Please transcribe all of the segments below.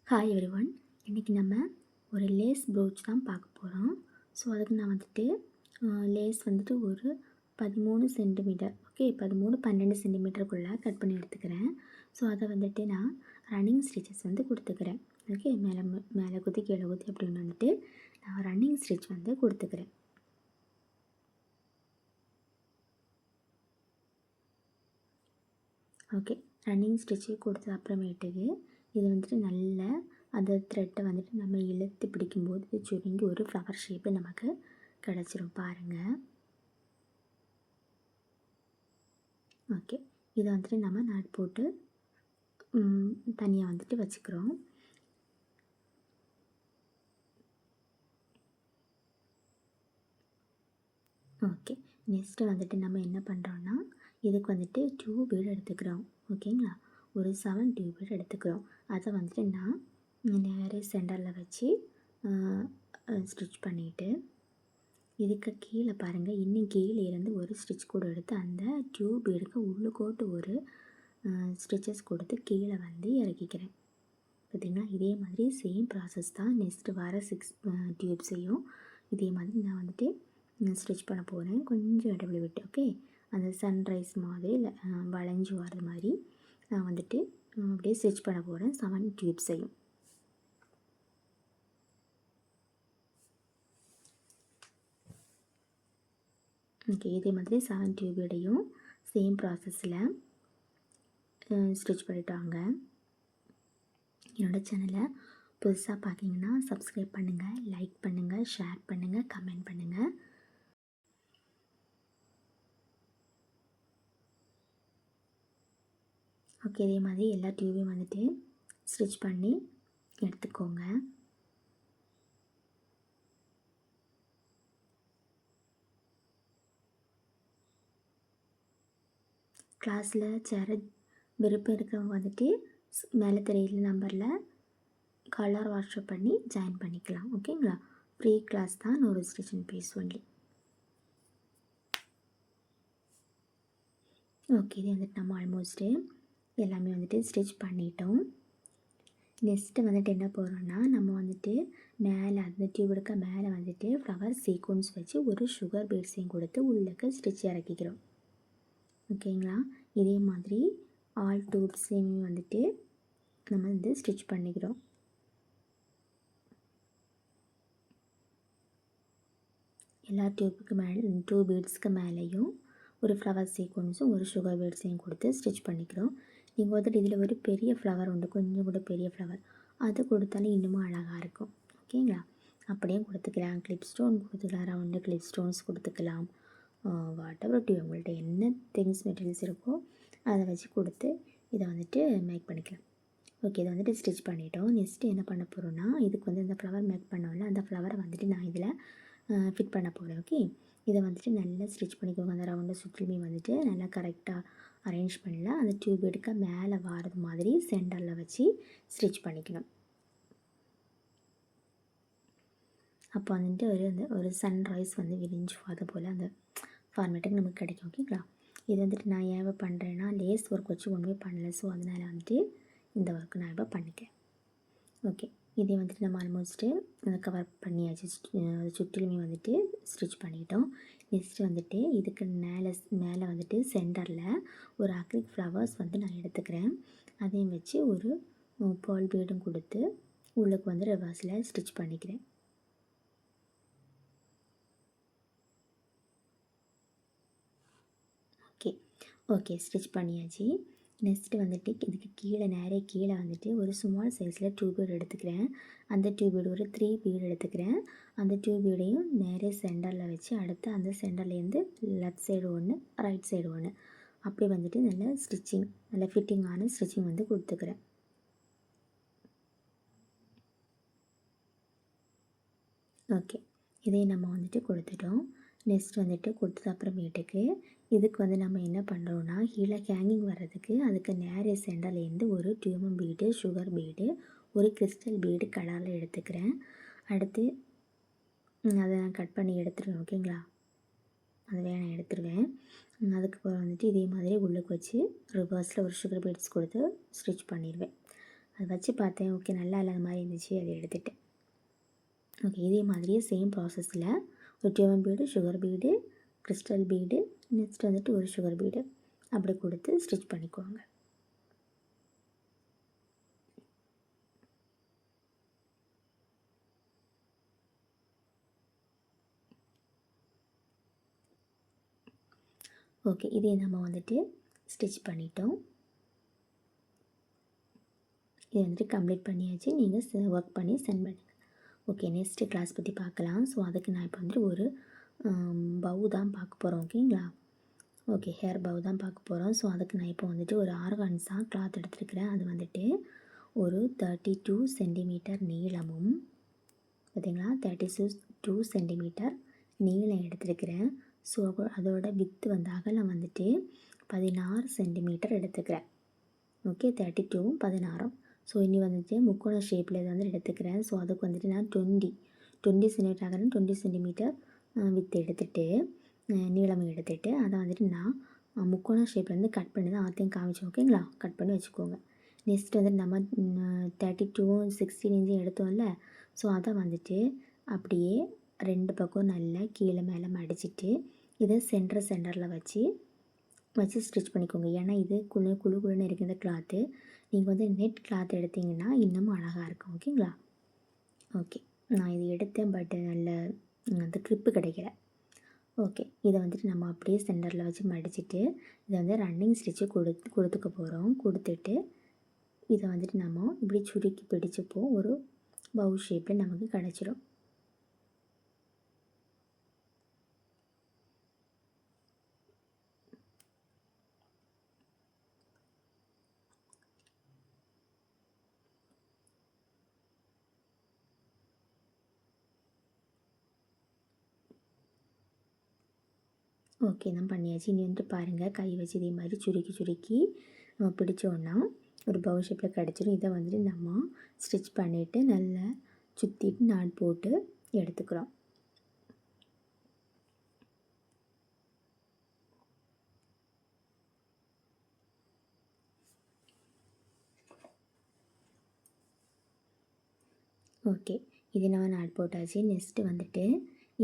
Hi everyone. இன்றைக்கி நம்ம ஒரு லேஸ் ப்ரோச் தான் பார்க்க போகிறோம். ஸோ அதுக்கு நான் லேஸ் ஒரு 13 சென்டிமீட்டர், ஓகே, 12 சென்டிமீட்டருக்குள்ளே கட் பண்ணி எடுத்துக்கிறேன். ஸோ அதை நான் ரன்னிங் ஸ்டிச்சஸ் கொடுத்துக்கிறேன். ஓகே, மேலே மேலே குத்தி கீழே குத்தி அப்படின்னு நான் ரன்னிங் ஸ்டிச் கொடுத்துக்கிறேன். ஓகே, ரன்னிங் ஸ்டிச்சு கொடுத்த அப்புறமேட்டுக்கு இது நல்ல அந்த த்ரெட்டை நம்ம இழுத்து பிடிக்கும்போது இது சுருங்கி ஒரு ஃப்ளவர் ஷேப்பு நமக்கு கிடச்சிரும் பாருங்கள். ஓகே, இதை நம்ம நாட் போட்டு தனியாக வச்சுக்கிறோம். ஓகே, நெக்ஸ்ட்டு நம்ம என்ன பண்ணுறோன்னா இதுக்கு டியூப் பீடு எடுத்துக்கிறோம். ஓகேங்களா, ஒரு 7 டியூப் பீடு எடுத்துக்கிறோம். அதை நான் நேரே சென்டரில் வச்சு ஸ்டிச் பண்ணிவிட்டு இதுக்கு கீழே பாருங்கள், இன்னும் கீழே இருந்து ஒரு ஸ்டிச் கூட எடுத்து அந்த டியூப் பீடுக்கு உள்ளுக்கோட்டு ஒரு ஸ்டிச்சஸ் கொடுத்து கீழே இறக்கிக்கிறேன். பார்த்திங்கன்னா, இதே மாதிரி சேம் ப்ராசஸ் தான் நெக்ஸ்ட்டு வர 6 டியூப்ஸையும் இதே மாதிரி நான் ஸ்டிச் பண்ண போகிறேன். கொஞ்சம் இடைவெளி விட்டு, ஓகே, அந்த சன்ரைஸ் மாதிரி வளைஞ்சு வர மாதிரி நான் அப்படியே ஸ்டிச் பண்ண போகிறேன் 7 டியூப்ஸையும். ஓகே, இதே மாதிரி 7 டியூபையும் சேம் ப்ராசஸில் ஸ்டிச் பண்ணிட்டாங்க. என்னோடய சேனலை புதுசாக பார்த்திங்கன்னா சப்ஸ்கிரைப் பண்ணுங்கள், லைக் பண்ணுங்கள், ஷேர் பண்ணுங்கள், கமெண்ட் பண்ணுங்கள். ஓகே, இதே மாதிரி எல்லா டியூபையும் ஸ்டிச் பண்ணி எடுத்துக்கோங்க. கிளாஸில் சேர விருப்பம் இருக்கிறவங்க மேலே தெரியுற நம்பரில் கலர் வாட்ஸ்அப் பண்ணி ஜாயின் பண்ணிக்கலாம். ஓகேங்களா, ஃப்ரீ கிளாஸ் தான், no registration fees only. Okay, இது நம்ம ஆல்மோஸ்ட்டு எல்லாமே ஸ்டிச் பண்ணிட்டோம். நெக்ஸ்ட்டு என்ன போகிறோன்னா நம்ம மேலே அந்த டியூபுக்கு மேலே ஃப்ளவர் சீக்வன்ஸ் வச்சு ஒரு சுகர் பீட்ஸையும் கொடுத்து உள்ளுக்கு ஸ்டிச் இறக்கிக்கிறோம். ஓகேங்களா, இதே மாதிரி ஆல் டியூப்ஸையுமே நம்ம ஸ்டிச் பண்ணிக்கிறோம். எல்லா டியூபுக்கு மேலே 2 பீட்ஸ்க்கு மேலேயும் ஒரு ஃப்ளவர் சீக்வன்ஸும் ஒரு சுகர் பீட்ஸையும் கொடுத்து ஸ்டிச் பண்ணிக்கிறோம். நீங்கள் இதில் ஒரு பெரிய ஃப்ளவர் உண்டு, கொஞ்சம் கூட பெரிய ஃப்ளவர், அது கொடுத்தாலும் இன்னமும் அழகாக இருக்கும். ஓகேங்களா, அப்படியே கொடுத்துக்கலாம். கிளிப் ஸ்டோன் கொடுத்துக்கலாம், ரவுண்டு கிளிப் ஸ்டோன்ஸ் கொடுத்துக்கலாம். வாட் எவர் டியூ உங்கள்கிட்ட என்ன திங்ஸ் மெட்டீரியல்ஸ் இருக்கோ அதை வச்சு கொடுத்து இதை மேக் பண்ணிக்கலாம். ஓகே, இதை ஸ்டிச் பண்ணிட்டோம். நெக்ஸ்ட்டு என்ன பண்ண போகிறோன்னா இதுக்கு அந்த ஃப்ளவர் மேக் பண்ணோம்ல, அந்த ஃப்ளவரை நான் இதில் ஃபிட் பண்ண போகிறேன். ஓகே, இதை நல்லா ஸ்டிச் பண்ணிக்கோங்க. அந்த ரவுண்டை சுற்றிலுமே நல்லா கரெக்டாக அரேஞ்ச் பண்ணல, அந்த டியூப் எடுக்க மேலே வாரது மாதிரி சென்டரில் வச்சு ஸ்டிச் பண்ணிக்கணும். அப்போ ஒரு சன்ரைஸ் விரிஞ்சு அது போல் அந்த ஃபார்மேட்டுக்கு நமக்கு கிடைக்கும். ஓகேங்களா, இது நான் ஏன் பண்ணுறேன்னா லேஸ் ஒர்க் வச்சு ஒன்றுமே பண்ணலை. ஸோ அதனால் இந்த ஒர்க்கு நான் இப்போ பண்ணிக்கிறேன். ஓகே, இதே நம்ம ஆல்மோஸ்ட்டு கவர் பண்ணியாச்சு. சுற்றிலுமே ஸ்டிச் பண்ணிட்டோம். நெக்ஸ்ட்டு இதுக்கு மேலே சென்டரில் ஒரு அக்ரிலிக் ஃப்ளவர்ஸ் நான் எடுத்துக்கிறேன். அதையும் வச்சு ஒரு பேர்ல் பீடும் கொடுத்து உள்ளுக்கு ரிவர்ஸில் ஸ்டிச் பண்ணிக்கிறேன். ஓகே, ஸ்டிச் பண்ணியாச்சு. நெக்ஸ்ட்டு இதுக்கு கீழே ஒரு ஸ்மால் சைஸில் டியூப் பீடு எடுத்துக்கிறேன். அந்த டியூப் பீடு ஒரு 3 பீடு எடுத்துக்கிறேன். அந்த டியூப் பீடையும் நேரே சென்டரில் வச்சு அடுத்து அந்த சென்டர்லேருந்து லெஃப்ட் சைடு ஒன்று, ரைட் சைடு ஒன்று, அப்படி நல்ல ஸ்டிச்சிங், நல்ல ஃபிட்டிங்கான ஸ்டிச்சிங் கொடுத்துக்கிறேன். ஓகே, இதை நம்ம கொடுத்துட்டோம். நெக்ஸ்ட் கொடுத்தது அப்புறமேட்டுக்கு இதுக்கு நம்ம என்ன பண்ணுறோன்னா கீழே ஹேங்கிங் வர்றதுக்கு அதுக்கு நேரே சென்டர்லேருந்து ஒரு டியூமம் பீடு, சுகர் பீடு, ஒரு கிறிஸ்டல் பீடு கலரில் எடுத்துக்கிறேன். அடுத்து அதை நான் கட் பண்ணி எடுத்துருவேன். ஓகேங்களா, அதை நான் எடுத்துருவேன். அதுக்கப்புறம் இதே மாதிரி உள்ளுக்கு வச்சு ரிவர்ஸில் ஒரு சுகர் பீட்ஸ் கொடுத்து ஸ்டிச் பண்ணிடுவேன். அதை வச்சு பார்த்தேன். ஓகே, நல்லா இல்லாத மாதிரி இருந்துச்சு, அதை எடுத்துட்டேன். ஓகே, இதே மாதிரியே சேம் ப்ராசஸில் ஒரு டியூமன் பீடு, சுகர் பீடு, கிறிஸ்டல் பீடு, நெக்ஸ்ட் வந்துட்டு ஒரு சுகர் பீடு அப்படி கொடுத்து ஸ்டிச் பண்ணிக்குவாங்க. ஓகே, இதே நம்ம வந்துட்டு ஸ்டிச் பண்ணிட்டோம். இதை வந்துட்டு கம்ப்ளீட் பண்ணியாச்சு. நீங்கள் ஒர்க் பண்ணி சென்ட் பண்ணுங்கள். ஓகே, நெக்ஸ்ட்டு கிளாஸ் பற்றி பார்க்கலாம். ஸோ அதுக்கு நான் இப்போ வந்துட்டு ஒரு பவு தான் பார்க்க போகிறோம். ஓகேங்களா? ஓகே, ஹேர் பவு தான் பார்க்க போகிறோம். ஸோ அதுக்கு நான் இப்போ வந்துட்டு ஒரு ஆர்கான்ஸா கிளாத் எடுத்துருக்கிறேன். அது வந்துட்டு ஒரு 32 சென்டிமீட்டர் நீளமும், பார்த்திங்களா, 32 சென்டிமீட்டர் நீளம் எடுத்துருக்கிறேன். ஸோ அதோட வித்து வந்து அகலம் வந்துட்டு 16 சென்டிமீட்டர் எடுத்துக்கிறேன். ஓகே, 32ம் 16ம். ஸோ இனி வந்துட்டு முக்கோண ஷேப்பில் இதை வந்து எடுத்துக்கிறேன். ஸோ அதுக்கு வந்துட்டு நான் 20 சென்டிமீட்டர் அகலம், 20 சென்டிமீட்டர் வித்து எடுத்துகிட்டு, நீளம் எடுத்துகிட்டு அதை வந்துட்டு நான் முக்கோண ஷேப்லேருந்து கட் பண்ணி தான் ஆத்தையும் காமிச்சோம். ஓகேங்களா? கட் பண்ணி வச்சுக்கோங்க. நெக்ஸ்ட் வந்துட்டு நம்ம 32ம் 16 இன்ச்சும் எடுத்தோம்ல, ஸோ அதை வந்துட்டு அப்படியே 2 பக்கம் நல்லா கீழே மேலே மடிச்சிட்டு இதை சென்டரில் வச்சு ஸ்டிச் பண்ணிக்கோங்க. ஏன்னா இது குழுன்னு இருக்குது இந்த கிளாத்து. நீங்கள் வந்து நெட் கிளாத் எடுத்திங்கன்னா இன்னமும் அழகாக இருக்கும். ஓகேங்களா? ஓகே, நான் இது எடுத்தேன், பட் நல்ல அந்த க்ரிப்பு கிடைக்கல. ஓகே, இதை வந்துட்டு நம்ம அப்படியே சென்டரில் வச்சு மடிச்சுட்டு இதை வந்து ரன்னிங் ஸ்டிச்சு கொடுத்துக்க போகிறோம். கொடுத்துட்டு இதை வந்துட்டு நம்ம இப்படி சுருக்கி பிடிச்சப்போ ஒரு பவு ஷேப்பில் நமக்கு கிடச்சிடும். ஓகே, தான் பண்ணியாச்சு. இனி வந்துட்டு பாருங்கள், கை வச்சு இதே மாதிரி சுருக்கி நம்ம பிடிச்சோன்னா ஒரு பவு ஷேப்பில் கிடச்சிடும். இதை வந்துட்டு நம்ம ஸ்டிச் பண்ணிவிட்டு நல்லா சுற்றிட்டு நாட் போட்டு எடுத்துக்கிறோம். ஓகே, இது நம்ம நாட் போட்டாச்சு. நெக்ஸ்ட்டு வந்துட்டு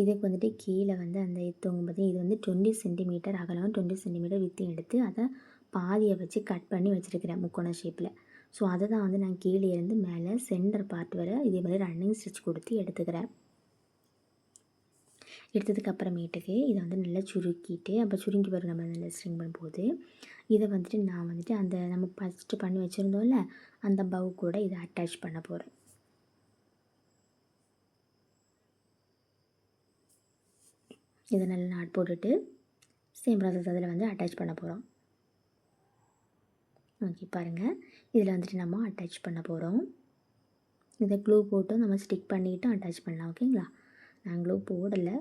இதுக்கு வந்துட்டு கீழே வந்து அந்த தொங்கும் பார்த்தி, இது வந்து 20 சென்டிமீட்டர் அகலம், 20 சென்டிமீட்டர் வித்து எடுத்து அதை பாதியை வச்சு கட் பண்ணி வச்சுருக்கிறேன் முக்கோண ஷேப்பில். ஸோ அதை தான் வந்து நான் கீழே இருந்து மேலே சென்டர் பார்ட் வரை இதே மாதிரி ரன்னிங் ஸ்டிச் கொடுத்து எடுத்துக்கிறேன். எடுத்ததுக்கு அப்புறமேட்டுக்கு இதை வந்து நல்லா சுருக்கிட்டு, அப்போ சுருங்கி வரும் நம்ம நல்லா ஸ்ட்ரிங் பண்ணும்போது, இதை வந்துட்டு நான் வந்துட்டு அந்த நம்ம ஃபஸ்ட்டு பண்ணி வச்சுருந்தோம்ல அந்த பவு கூட இதை அட்டாச் பண்ண போகிறேன். இதை நல்லா நாட் போட்டுட்டு சேம் ப்ராசஸ் அதில் வந்து அட்டாச் பண்ண போகிறோம். ஓகே, பாருங்கள், இதில் வந்துட்டு நம்ம அட்டாச் பண்ண போகிறோம். இதை க்ளூ போட்டு நம்ம ஸ்டிக் பண்ணிவிட்டு அட்டாச் பண்ணலாம். ஓகேங்களா? நான் க்ளூ போடலை,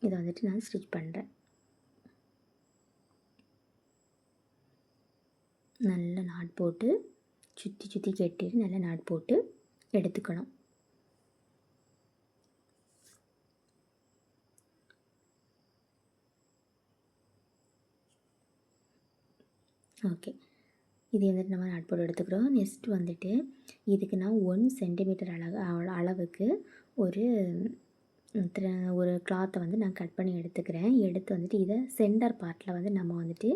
இதை வந்துட்டு நான் ஸ்டிச் பண்ணுறேன். நல்லா நாட் போட்டு சுற்றி கட்டிட்டு நல்லா நாட் போட்டு எடுத்துக்கணும். ஓகே, இது வந்துட்டு நம்ம நாட் போட்டு எடுத்துக்கிறோம். நெக்ஸ்ட் வந்துட்டு இதுக்கு நான் 1 சென்டிமீட்டர் அளவுக்கு ஒரு கிளாத்தை வந்து நான் கட் பண்ணி எடுத்துக்கிறேன். எடுத்து வந்துட்டு இதை சென்டர் பார்ட்டில் வந்து நம்ம வந்துட்டு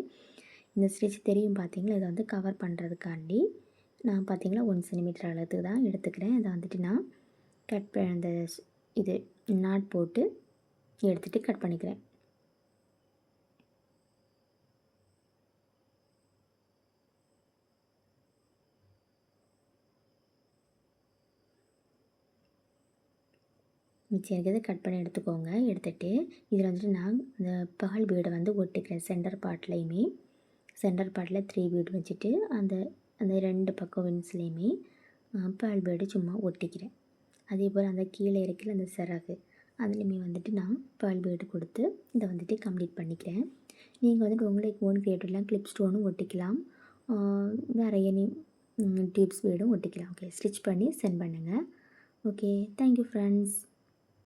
இந்த ஸ்டிச் தெரியும் பார்த்திங்களா, இதை வந்து கவர் பண்ணுறதுக்காண்டி நான் பார்த்திங்களா 1 சென்டிமீட்டர் அளவுக்கு தான் எடுத்துக்கிறேன். அதை வந்துட்டு நான் அந்த இது நாட் போட்டு எடுத்துகிட்டு கட் பண்ணிக்கிறேன். மிச்சம் இருக்கிறத கட் பண்ணி எடுத்துக்கோங்க. எடுத்துகிட்டு இதில் வந்துட்டு நான் இந்த பேர்ல் பீடை வந்து ஒட்டிக்கிறேன். சென்டர் பார்ட்லேயுமே சென்டர் பார்ட்டில் 3 பீடு வச்சுட்டு அந்த 2 பக்கம் வின்ஸ்லேயுமே பேர்ல் பீடு சும்மா ஒட்டிக்கிறேன். அதே போல் அந்த கீழே இருக்கிற அந்த சிறகு அதுலேயுமே வந்துட்டு நான் பேர்ல் பீடு கொடுத்து இதை வந்துட்டு கம்ப்ளீட் பண்ணிக்கிறேன். நீங்கள் வந்துட்டு உங்களுக்கு ஓன் கிரியேட்டிவ்லாம் கிளிப் ஸ்டோனும் ஒட்டிக்கலாம், வேறு எனி டியூப்ஸ் பீடும் ஒட்டிக்கலாம். ஓகே, ஸ்டிச் பண்ணி சென்ட் பண்ணுங்கள். Okay, thank you friends.